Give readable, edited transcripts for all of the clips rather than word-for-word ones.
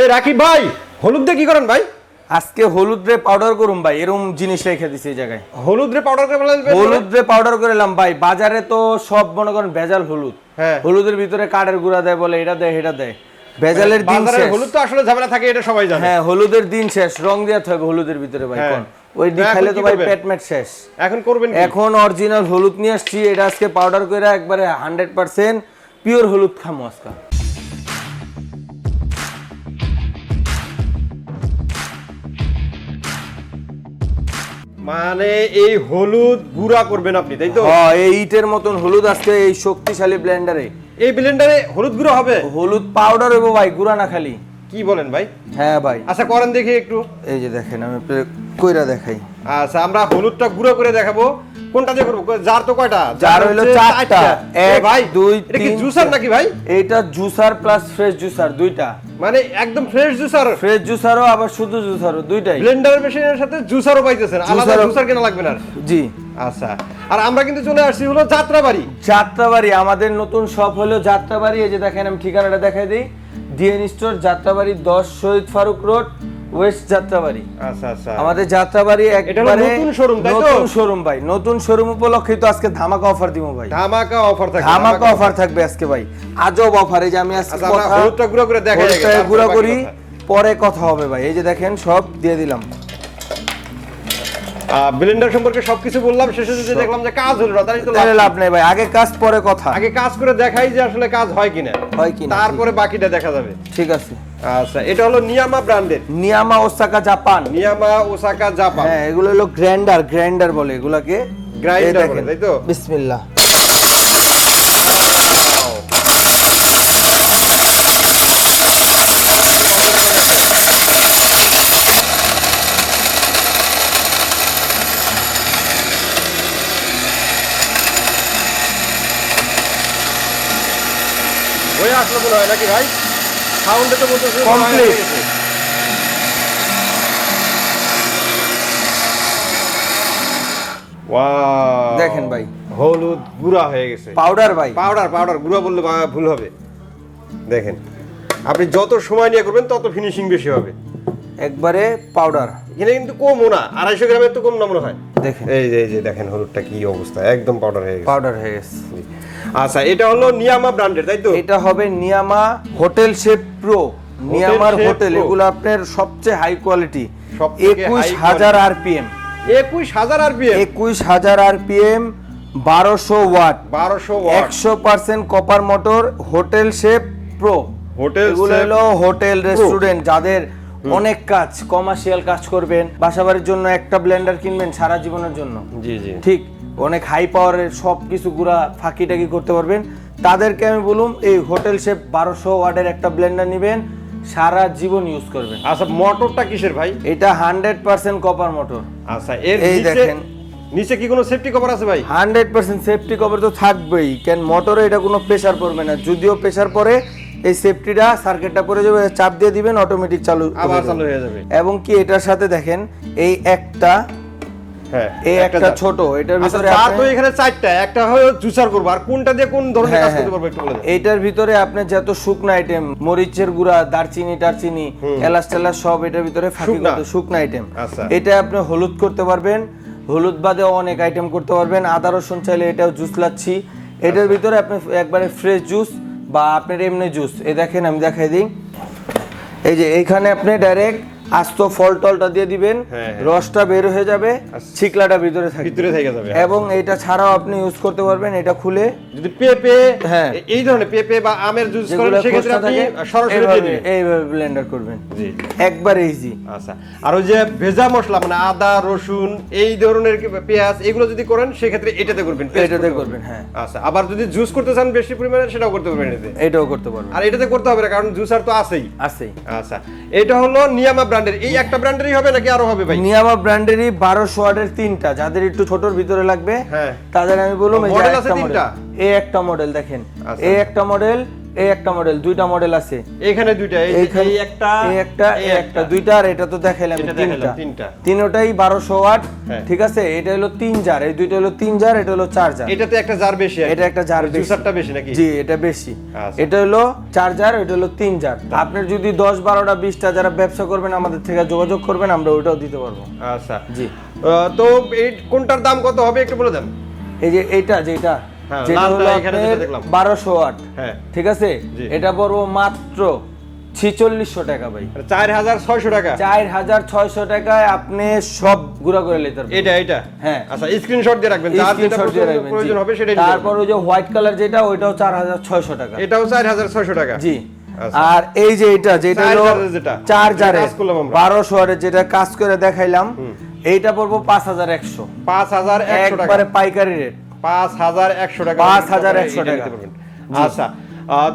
এই রাকিব ভাই, হলুদ দিয়ে কি করেন ভাই? আজকে হলুদ রে পাউডার করুম ভাই, এরকম জিনিস রেখে দিছি এই জায়গায়। হলুদ রে পাউডার করে বলেন? হলুদ রে পাউডার করলাম ভাই। বাজারে তো সব মনে করেন ভেজাল হলুদ। হ্যাঁ। হলুদের ভিতরে কাঠের গুঁড়া দেয়, বলে এটা দেয় এটা দেয়। ভেজালের দিন শেষ। হলুদ তো আসলে ঝামেলা থাকে, এটা সবাই জানে। হ্যাঁ, হলুদের দিন শেষ। রং দেওয়া হবে হলুদের ভিতরে ভাই। কোন ওই দি খাইলে তো ভাই পেট মেট শেষ। এখন করবেন কি? এখন অরিজিনাল হলুদ নিয়ে আসছি, এটা আজকে পাউডার করে একবারে 100% পিওর হলুদ খামু আজকে। মানে এই হলুদ গুঁড়া করবেন আপনি, তাই তো? হ্যাঁ, এই ইটের মতন হলুদ আজকে এই শক্তিশালী ব্লেন্ডারে। এই ব্লেন্ডারে হলুদ গুঁড়া হবে? হলুদ পাউডার হইব ভাই, গুঁড়া না খালি। কি বলেন ভাই? হ্যাঁ ভাই। আচ্ছা করেন দেখি একটু। এই যে দেখেন, আমি কইরা দেখাই। আচ্ছা, আমরা হলুদটা গুঁড়ো করে দেখাবো। কোনটা দিয়ে করব? জার তো কয়টা? জার হলো 4টা। এক ভাই 2 এটা কি জুসার নাকি ভাই? এটা জুসার প্লাস ফ্রেশ জুসার দুইটা। মানে একদম ফ্রেশ জুসার? ফ্রেশ জুসারও আবার শুধু জুসারও, দুইটাই। ব্লেন্ডার মেশিনের সাথে জুসারও পাইতেছেন, আলাদা জুসার কেনা লাগবে না? জি। আচ্ছা, আর আমরা কিন্তু চলে আসছি হলো যাত্রাবাড়ি। যাত্রাবাড়ি আমাদের নতুন শপ হলো যাত্রাবাড়ি। এই যে দেখেন, আমি ঠিকানাটা দেখাই দিই। ডিএন স্টোর, যাত্রাবাড়ি 10 শহীদ ফারুক রোড, ওয়েস্ট যাত্রাবাড়ি। আচ্ছা আচ্ছা, আমাদের যাত্রাবাড়ি একবারে নতুন শোরুম, তাই তো? নতুন শোরুম ভাই। নতুন শোরুম উপলক্ষে তো আজকে ধামাকা অফার দিব ভাই। ধামাকা অফার থাকবে? ধামাকা অফার থাকবে আজকে ভাই, আজব অফার। এই যে আমি আজকে আচ্ছা, আমরা হলুদটা গুঁড়ো করে দেখাই, গুঁড়ো করি, পরে কথা হবে ভাই। এই যে দেখেন, সব দিয়ে দিলাম। ব্লেন্ডার সম্পর্কে সবকিছু বললাম, শেষে যদি দেখলাম যে কাজ হলো না, তাহলে তো লাভ নেই ভাই। আগে কাজ পরে কথা। আগে কাজ করে দেখাই যে আসলে কাজ হয় কিনা, তারপরে বাকিটা দেখা যাবে। ঠিক আছে। আচ্ছা, এটা হলো নিয়ামা ব্র্যান্ডের। Niyama Osaka Japan. Niyama Osaka Japan. হ্যাঁ, এগুলো হলো গ্রাইন্ডার বলে এগুলাকে। গ্রাইন্ডার বলে, তাই তো? বিসমিল্লাহ। হয়ে আসলো মনে হয় নাকি ভাই? সাউন্ডে তো বলতেছে কমপ্লিট। ওয়াও, দেখেন ভাই, হলুদ গুঁড়া হয়ে গেছে। পাউডার ভাই, পাউডার গুঁড়া বললে ভুল হবে। দেখেন, আপনি যত সময় নিয়ে করবেন তত ফিনিশিং বেশি হবে। একবারে পাউডার। এখানে কিন্তু কমও না, 250 গ্রামের তো কম না মনে হয়। দেখেন, এই যে দেখেন হলুদটা কি অবস্থা, একদম পাউডার হয়ে গেছে। পাউডার হয়ে গেছে। আচ্ছা, এটা হলো নিয়ামা ব্র্যান্ডের, তাই তো? এটা হবে নিয়ামা হোটেল শেফ প্রো। নিয়ামার শেফ হোটেল, প্রো। এগুলো আপনার সবচেয়ে হাই কোয়ালিটি। সবথেকে high 21000 RPM. 21000 RPM? 21000 RPM, 1200 watt, 1200 watt, 100% copper motor. Hotel chef pro. Hotel এগুলো শেফ হলো হোটেল রেস্টুরেন্ট, যাদের অনেক কাজ, কমার্শিয়াল কাজ করবেন, বাসাবাড়ির জন্য একটা ব্লেন্ডার কিনবেন সারা জীবনের জন্য। জি জি, ঠিক, অনেক হাই পাওয়ারের সব কিছু গুঁড়া ফাঁকি টাকি করতে পারবেন। তাদেরকে আমি বলুম, এই হোটেল শেফ 1200 ওয়াটের একটা ব্লেন্ডার নেবেন, সারা জীবন ইউজ করবেন। আচ্ছা, মোটরটা কিসের ভাই? এটা 100% কপার মোটর। আচ্ছা, এর এই দেখেন, নিচে কি কোনো সেফটি কভার আছে ভাই? 100% সেফটি কভার তো থাকবেই। কেন, মোটরে এটা কোনো প্রেসার পড়বে না। যদিও প্রেসার পড়ে, এই সেফটিটা সার্কিটটা পড়ে যাবে, চাপ দিয়ে দিবেন, অটোমেটিক আবার চালু হয়ে যাবে। এবং কি এটার সাথে দেখেন, এই একটা, হ্যাঁ, এই একটা ছোট, এটার ভিতরে আর তো এখানে 4টা, একটা হলো জুসার করব, আর কোনটা দিয়ে কোন ধরনের কাজ করতে পারবো একটু বলে দেন। এইটার ভিতরে আপনি যত শুকনা আইটেম, মরিচের গুঁড়া, দারচিনি টারচিনি, এলাচ টেলাচ সব এটার ভিতরে ফাঁকি করতে, শুকনা আইটেম। আচ্ছা, এটা আপনি হলুদ করতে পারবেন, হলুদ বাদেও অনেক আইটেম করতে পারবেন। আদা রসুন চাইলে এটাও জুস লাচ্ছি। এটার ভিতরে আপনি একবারে ফ্রেশ জুস বা আপনার এমনি জুস। এই দেখেন, আমি দেখাই দিই। এই যে এইখানে আপনি ডাইরেক্ট আস্ত ফল টলটা দিয়ে দিবেন, রসটা বের হয়ে যাবে, ছিকলাটা ভিতরে থেকে যাবে। এবং এটা ছাড়াও আপনি ইউজ করতে পারবেন। এটা খুলে যদি পেঁপে, হ্যাঁ, এই ধরনের পেঁপে বা আমের জুস করেন, সেক্ষেত্রে আপনি সরাসরি দিয়ে দিবেন, এইভাবে ব্লেন্ডার করবেন। জি, একবার ইজি। আচ্ছা, আর ওই যে ভেজা মশলা মানে আদা রসুন এই ধরনের পেঁয়াজ, এগুলো যদি করেন সেক্ষেত্রে এটাতে করবেন, এটাতে করবেন। হ্যাঁ, আচ্ছা, আবার যদি জুস করতে চান বেশি পরিমাণে, সেটাও করতে পারবেন এটাতে। এটাও করতে পারবেন। আর এটাতে করতে হবে না, কারণ জুসার তো আছেই। আচ্ছা, এটা হলো নিয়ামা ব্র্যান্ডের। এই একটা ব্র্যান্ডেরই হবে নাকি আরো হবে ভাই? নিয়ামা ব্র্যান্ডেরই 1200 ওয়াটের 3টা। যাদের একটু ছোটর ভিতরে লাগবে, হ্যাঁ, তাদের আমি বলবো মডেল আছে 3টা। এই একটা মডেল দেখেন, এই একটা মডেল এই একটা মডেল, দুইটা মডেল আছে এখানে দুইটা, এই একটা, এই একটা দুইটা, আর এটা তো দেখাইলাম এটা তিনটা। দেখালাম তিনটা। তিনটাই 1200 ওয়াট, হ্যাঁ। ঠিক আছে। এটা হলো 3 জার, এই দুইটা হলো 3 জার, এটা হলো 4 জার। এটাতে একটা জার বেশি, এটা একটা জার বেশি, জুসারটা বেশি নাকি? জি এটা বেশি। আচ্ছা। এটা হলো 4 জার, এটা হলো 3 জার। আপনার যদি 10, 12টা, 20টা যারা ব্যবসা করবেন আমাদের থেকে যোগাযোগ করবেন, আমরা ওইটাও দিতে পারবো। আচ্ছা জি। তো এই কোনটার দাম কত হবে একটু বলে দেন। এই যে এইটা যেটা হ্যাঁ, যেটা লালটা হলো এখানে আপনার যেটা দেখলাম। 1200 ওয়াট, হ্যাঁ। ঠিক আছে। জি। এটা পড়বো মাত্র 4600 টাকা ভাই। 4600 টাকা। 4600 টাকায় আপনি সব গুড়া করে নিতে পারবেন। এটা হ্যাঁ। আচ্ছা, স্ক্রিনশট দিয়ে রাখবেন, যার যেটা স্ক্রিনশট দিয়ে রাখবেন, প্রয়োজন জি। হবে সেটাই তারপর ওই যে হোয়াইট কালার যেটা, ওইটাও 4600 টাকা। এটাও 4600 টাকা। জি। আচ্ছা। আর এই যে এটা যেটা চার হলো জারের যেটা, 4 জারে কাজ করলাম আমরা। 1200 ওয়াটের যেটা কাজ করে দেখাইলাম, এইটা পড়বো 5100, 5100 টাকা। একবারে পাইকারি রেট। 5100 টাকা। 5100 এটা টাকা। নিতে পারবেন। আচ্ছা,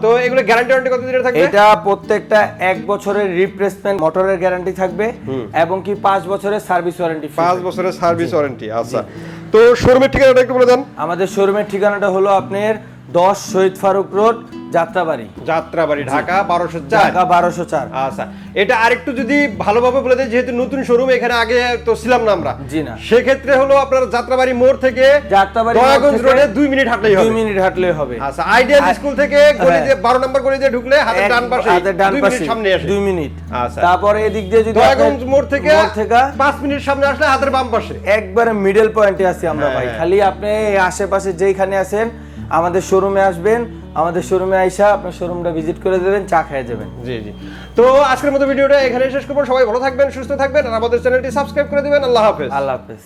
তো এগুলো গ্যারান্টি ওয়ারেন্টি কত দিনের থাকবে? এটা প্রত্যেকটা 1 বছরের রিপ্লেসমেন্ট মোটরের গ্যারান্টি থাকবে, এবং কি 5 বছরের সার্ভিস ওয়ারেন্টি। 5 বছরের সার্ভিস ওয়ারেন্টি। আচ্ছা, তো শোরুমের ঠিকানাটা একটু বলে দেন। আমাদের শোরুমের ঠিকানাটা হলো আপনার 10 শহীদ ফারুক রোড, যাত্রাবাড়ি, যাত্রাবাড়ি, ঢাকা 1204। ঢাকা 1204। আচ্ছা, এটা আরেকটু যদি ভালোভাবে বলে দেয়, যেহেতু নতুন শোরুম, এখানে আগে তো ছিলাম না আমরা। জি না। সেক্ষেত্রে হলো আপনার যাত্রাবাড়ি মোড় থেকে যাত্রাবাড়ি মোড় দয়াগঞ্জ থেকে রোডে 2 মিনিট হাঁটলেই 2 হবে। মিনিট হাঁটলেই হবে। আচ্ছা, আইডিয়াল স্কুল থেকে গলি দিয়ে 12 নম্বর গলি দিয়ে ঢুকলে হাতের ডান পাশে, হাতের ডান 2 পাশে মিনিট সামনে আসে। 2 মিনিট। আচ্ছা। তারপরে এদিক দিয়ে যদি দয়াগঞ্জ মোড় থেকে থেকে 5 মিনিট সামনে আসলে হাতের বাম পাশে। একবারে মিডল পয়েন্টে আছি আমরা ভাই। হ্যাঁ। খালি আপনি এই আশেপাশে যেখানে আছেন আমাদের শোরুমে আসবেন, আমাদের শোরুমে আইসা আপনার শোরুমটা ভিজিট করে দেবেন, চা খেয়ে যাবেন। জি জি। তো আজকের মতো ভিডিওটা এখানে শেষ করবো। সবাই ভালো থাকবেন, সুস্থ থাকবেন, আর আমাদের চ্যানেলটি সাবস্ক্রাইব করে দিবেন। আল্লাহ হাফেজ। আল্লাহ হাফেজ।